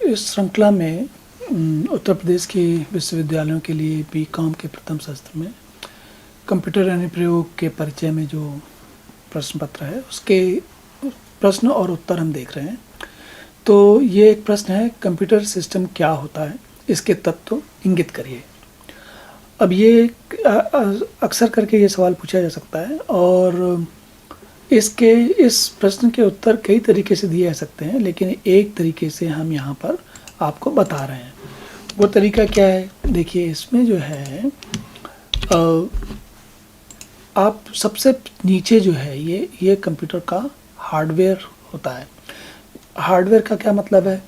इस श्रृंखला में उत्तर प्रदेश के विश्वविद्यालयों के लिए बीकॉम के प्रथम सत्र में कंप्यूटर अनुप्रयोग के परिचय में जो प्रश्न पत्र है उसके प्रश्न और उत्तर हम देख रहे हैं। तो ये एक प्रश्न है, कंप्यूटर सिस्टम क्या होता है, इसके तत्व इंगित करिए। अब ये अक्सर करके ये सवाल पूछा जा सकता है और इस प्रश्न के उत्तर कई तरीके से दिए जा सकते हैं, लेकिन एक तरीके से हम यहाँ पर आपको बता रहे हैं। वो तरीका क्या है, देखिए इसमें जो है आप सबसे नीचे जो है ये कंप्यूटर का हार्डवेयर होता है। हार्डवेयर का क्या मतलब है,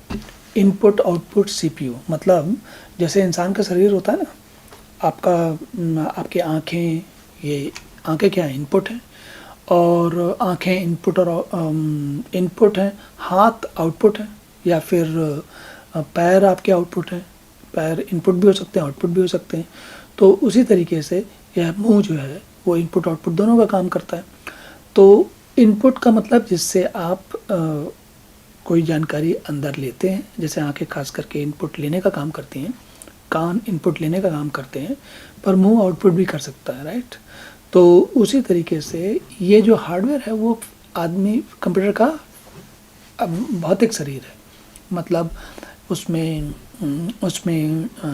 इनपुट आउटपुट सीपीयू। मतलब जैसे इंसान का शरीर होता है ना, आपकी आँखें, ये आँखें क्या है, इनपुट है, और आँखें इनपुट और इनपुट हैं, हाथ आउटपुट है, या फिर पैर आपके आउटपुट हैं। पैर इनपुट भी हो सकते हैं, आउटपुट भी हो सकते हैं। तो उसी तरीके से यह मुंह जो है वो इनपुट आउटपुट दोनों का काम करता है। तो इनपुट का मतलब जिससे आप कोई जानकारी अंदर लेते हैं, जैसे आंखें खास करके इनपुट लेने का काम करती हैं, कान इनपुट लेने का काम करते हैं, पर मुंह आउटपुट भी कर सकता है, राइट। तो उसी तरीके से ये जो हार्डवेयर है वो आदमी कंप्यूटर का भौतिक शरीर है। मतलब उसमें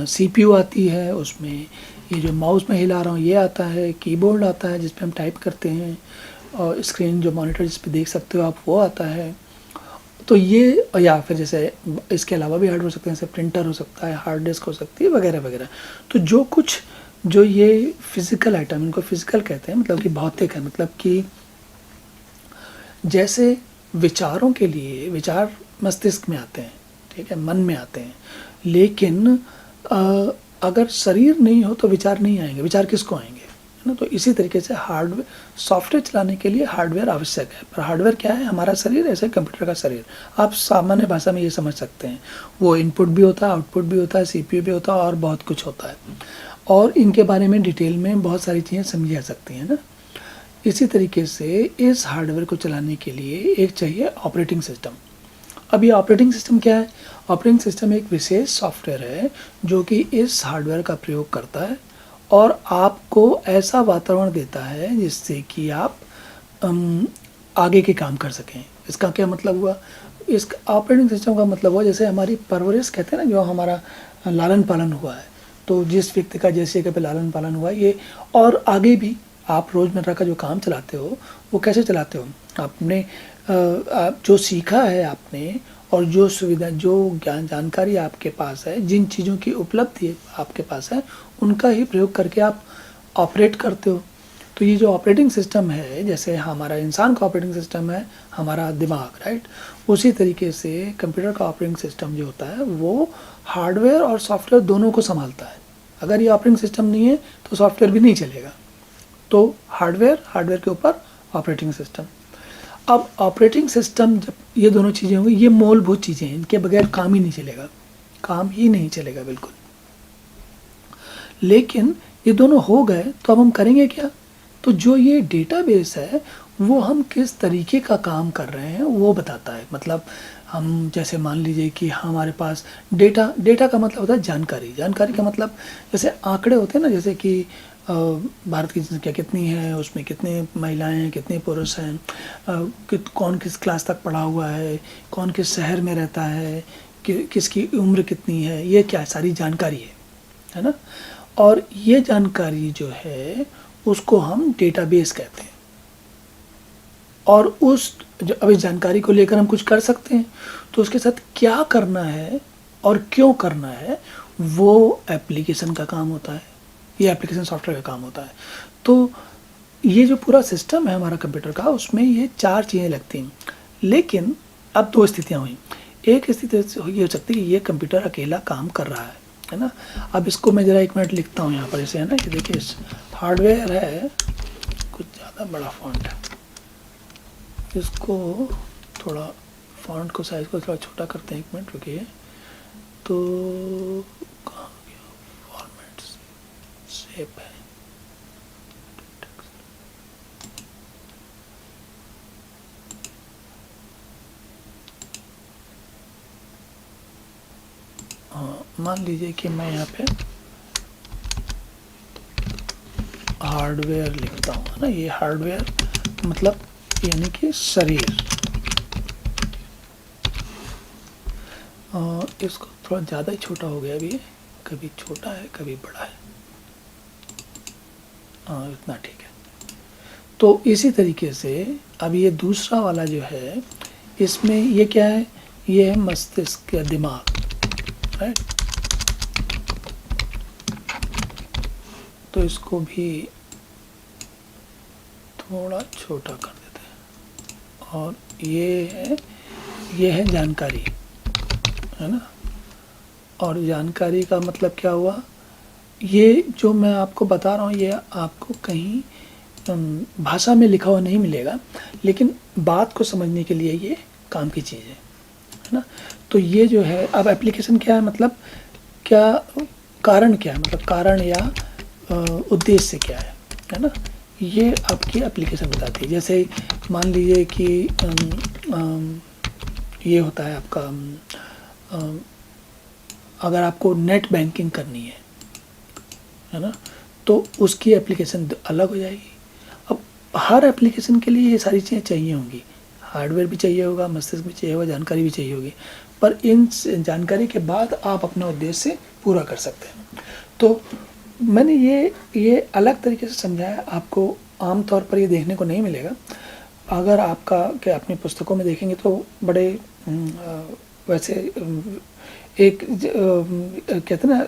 सीपीयू आती है, उसमें ये जो माउस में हिला रहा हूँ ये आता है, कीबोर्ड आता है जिस पे हम टाइप करते हैं, और स्क्रीन जो मॉनिटर जिस पे देख सकते हो आप वो आता है। तो ये, या फिर जैसे इसके अलावा भी हार्डवेयर हो सकते हैं, जैसे प्रिंटर हो सकता है, हार्ड डिस्क हो सकती है, वगैरह वगैरह। तो जो ये फिज़िकल आइटम, इनको फिज़िकल कहते हैं, मतलब कि भौतिक है। मतलब कि जैसे विचारों के लिए विचार मस्तिष्क में आते हैं, ठीक है, मन में आते हैं, लेकिन अगर शरीर नहीं हो तो विचार नहीं आएंगे। विचार किसको आएंगे, है ना। तो इसी तरीके से हार्डवेयर, सॉफ्टवेयर चलाने के लिए हार्डवेयर आवश्यक है। पर हार्डवेयर क्या है, हमारा शरीर, ऐसे कंप्यूटर का शरीर। आप सामान्य भाषा में ये समझ सकते हैं, वो इनपुट भी होता है, आउटपुट भी होता है, सीपीयू भी होता है, और बहुत कुछ होता है। और इनके बारे में डिटेल में बहुत सारी चीज़ें समझी जा सकती हैं ना। इसी तरीके से इस हार्डवेयर को चलाने के लिए एक चाहिए ऑपरेटिंग सिस्टम। अब ये ऑपरेटिंग सिस्टम क्या है, ऑपरेटिंग सिस्टम एक विशेष सॉफ्टवेयर है जो कि इस हार्डवेयर का प्रयोग करता है और आपको ऐसा वातावरण देता है जिससे कि आप आगे के काम कर सकें। इसका क्या मतलब हुआ, इस ऑपरेटिंग सिस्टम का मतलब हुआ जैसे हमारी परवरिश, कहते हैं ना, जो हमारा लालन पालन हुआ है, तो जिस व्यक्ति का जैसे जगह पे लालन पालन हुआ ये, और आगे भी आप रोज़मर्रा का जो काम चलाते हो वो कैसे चलाते हो, आपने जो सीखा है आपने, और जो सुविधा, जो ज्ञान जानकारी आपके पास है, जिन चीज़ों की उपलब्धि आपके पास है, उनका ही प्रयोग करके आप ऑपरेट करते हो। तो ये जो ऑपरेटिंग सिस्टम है, जैसे हमारा इंसान का ऑपरेटिंग सिस्टम है हमारा दिमाग, राइट, उसी तरीके से कंप्यूटर का ऑपरेटिंग सिस्टम जो होता है वो हार्डवेयर और सॉफ्टवेयर दोनों को संभालता है। अगर ये ऑपरेटिंग सिस्टम नहीं है तो सॉफ्टवेयर भी नहीं चलेगा। तो हार्डवेयर के ऊपर ऑपरेटिंग सिस्टम। अब ऑपरेटिंग सिस्टम, जब ये दोनों चीज़ें होंगी, ये मूलभूत चीज़ें हैं, इनके बगैर काम ही नहीं चलेगा, काम ही नहीं चलेगा बिल्कुल। लेकिन ये दोनों हो गए तो अब हम करेंगे क्या, तो जो ये डेटाबेस है वो हम किस तरीके का काम कर रहे हैं वो बताता है। मतलब हम जैसे मान लीजिए कि हमारे पास डेटा का मतलब होता है जानकारी का मतलब जैसे आंकड़े होते हैं ना, जैसे कि भारत की जनसंख्या कितनी है, उसमें कितने महिलाएं हैं, कितने पुरुष हैं, कौन किस क्लास तक पढ़ा हुआ है, कौन किस शहर में रहता है, किसकी उम्र कितनी है, ये क्या सारी जानकारी है ना। और ये जानकारी जो है उसको हम डेटाबेस कहते हैं। और अब इस जानकारी को लेकर हम कुछ कर सकते हैं, तो उसके साथ क्या करना है और क्यों करना है वो एप्लीकेशन का काम होता है, ये एप्लीकेशन सॉफ्टवेयर का काम होता है। तो ये जो पूरा सिस्टम है हमारा कंप्यूटर का, उसमें ये 4 चीज़ें लगती हैं। लेकिन अब 2 स्थितियाँ हुई। एक स्थिति ये हो सकती है कि ये कंप्यूटर अकेला काम कर रहा है ना। अब इसको मैं ज़रा 1 मिनट लिखता हूँ यहाँ पर, जैसे है ना, ये देखिए हार्डवेयर है, कुछ ज़्यादा बड़ा फॉन्ट है, इसको थोड़ा फॉन्ट को, साइज़ को थोड़ा छोटा करते हैं, 1 मिनट रुकिए। तो कहाँ गया फॉर्मेट, शेप है, मान लीजिए कि मैं यहाँ पे हार्डवेयर लिखता हूँ, है ना। ये हार्डवेयर मतलब यानी कि शरीर। इसको थोड़ा ज़्यादा ही छोटा हो गया अभी, कभी छोटा है कभी बड़ा है। इतना ठीक है। तो इसी तरीके से अब ये दूसरा वाला जो है, इसमें ये क्या है, ये है मस्तिष्क या दिमाग, राइट। तो इसको भी थोड़ा छोटा कर देते हैं। और ये है जानकारी, है ना। और जानकारी का मतलब क्या हुआ, ये जो मैं आपको बता रहा हूँ ये आपको कहीं भाषा में लिखा हुआ नहीं मिलेगा, लेकिन बात को समझने के लिए ये काम की चीज़ है ना। तो ये जो है, अब एप्लीकेशन क्या है, मतलब क्या कारण क्या है, मतलब कारण या उद्देश्य क्या है ना। ये आपकी एप्लीकेशन बताती है। जैसे मान लीजिए कि ये होता है आपका, अगर आपको नेट बैंकिंग करनी है ना, तो उसकी एप्लीकेशन अलग हो जाएगी। अब हर एप्लीकेशन के लिए ये सारी चीज़ें चाहिए होंगी, हार्डवेयर भी चाहिए होगा, मस्तिष्क भी चाहिए होगा, जानकारी भी चाहिए होगी, पर इन जानकारी के बाद आप अपना उद्देश्य पूरा कर सकते हैं। तो मैंने ये अलग तरीके से समझाया, आपको आमतौर पर ये देखने को नहीं मिलेगा। अगर आपका क्या अपनी पुस्तकों में देखेंगे तो बड़े वैसे एक कहते हैं ना,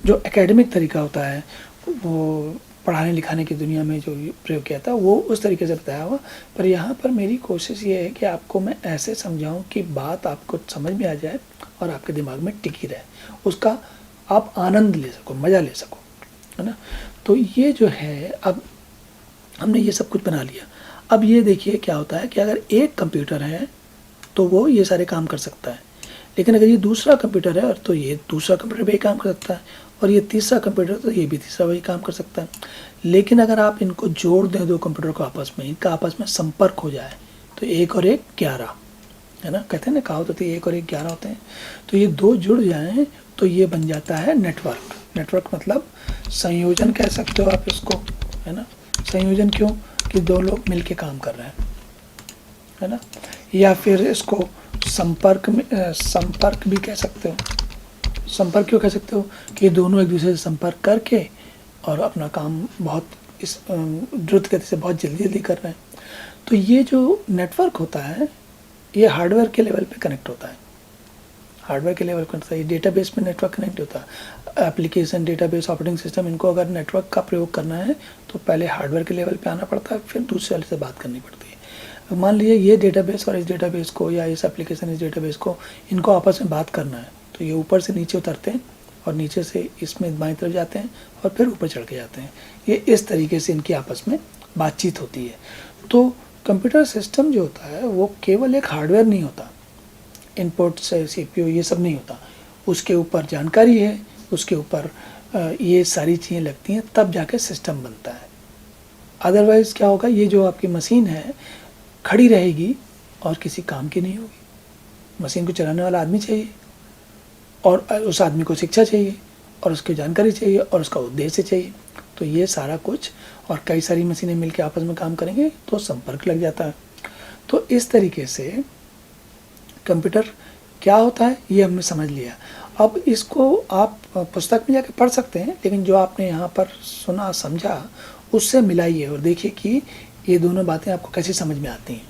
जो एकेडमिक तरीका होता है वो पढ़ाने लिखाने की दुनिया में जो प्रयोग किया था वो उस तरीके से बताया हुआ। पर यहाँ पर मेरी कोशिश ये है कि आपको मैं ऐसे समझाऊं कि बात आपको समझ में आ जाए और आपके दिमाग में टिकी रहे, उसका आप आनंद ले सको, मज़ा ले सको, है ना। तो ये जो है, अब हमने ये सब कुछ बना लिया। अब ये देखिए क्या होता है कि अगर एक कंप्यूटर है तो वो ये सारे काम कर सकता है, लेकिन अगर ये दूसरा कंप्यूटर है और तो ये दूसरा कंप्यूटर भी काम कर सकता है, और ये तीसरा कंप्यूटर तो ये भी तीसरा वही काम कर सकता है। लेकिन अगर आप इनको जोड़ दें, दो कंप्यूटर को आपस में, इनका आपस में संपर्क हो जाए, तो 1 और 1 11, है ना। कहते हैं ना, कहावत होती है 1 और 1 11 होते हैं। तो ये दो जुड़ जाएं तो ये बन जाता है नेटवर्क। नेटवर्क मतलब संयोजन कह सकते हो आप इसको, है ना। संयोजन क्यों, कि दो लोग मिल के काम कर रहे हैं, है ना। या फिर इसको संपर्क भी कह सकते हो। संपर्क क्यों कह सकते हो, कि दोनों एक दूसरे से संपर्क करके और अपना काम बहुत इस द्रुत गति से बहुत जल्दी जल्दी कर रहे हैं। तो ये जो नेटवर्क होता है ये हार्डवेयर के लेवल पे कनेक्ट होता है, हार्डवेयर के लेवल पर होता है। ये डेटाबेस में नेटवर्क कनेक्ट होता है। एप्लीकेशन, डेटाबेस, ऑपरेटिंग सिस्टम, इनको अगर नेटवर्क का प्रयोग करना है तो पहले हार्डवेयर के लेवल पे आना पड़ता है, फिर दूसरे वाले से बात करनी पड़ती है। मान लीजिए ये डेटाबेस और इस डेटाबेस को, या इस एप्लीकेशन इस डेटाबेस को, इनको आपस में बात करना है, तो ये ऊपर से नीचे उतरते हैं और नीचे से इसमें बाईं तरफ जाते हैं और फिर ऊपर चढ़ के जाते हैं। ये इस तरीके से इनकी आपस में बातचीत होती है। तो कंप्यूटर सिस्टम जो होता है वो केवल एक हार्डवेयर नहीं होता, इनपुट से सीपीयू ये सब नहीं होता, उसके ऊपर जानकारी है, उसके ऊपर ये सारी चीज़ें लगती हैं, तब जाके सिस्टम बनता है। अदरवाइज़ क्या होगा, ये जो आपकी मशीन है खड़ी रहेगी और किसी काम की नहीं होगी। मशीन को चलाने वाला आदमी चाहिए, और उस आदमी को शिक्षा चाहिए, और उसकी जानकारी चाहिए, और उसका उद्देश्य चाहिए। तो ये सारा कुछ, और कई सारी मशीनें मिलकर आपस में काम करेंगे तो संपर्क लग जाता है। तो इस तरीके से कंप्यूटर क्या होता है ये हमने समझ लिया। अब इसको आप पुस्तक में जाकर पढ़ सकते हैं, लेकिन जो आपने यहाँ पर सुना समझा उससे मिलाइए और देखिए कि ये दोनों बातें आपको कैसे समझ में आती हैं।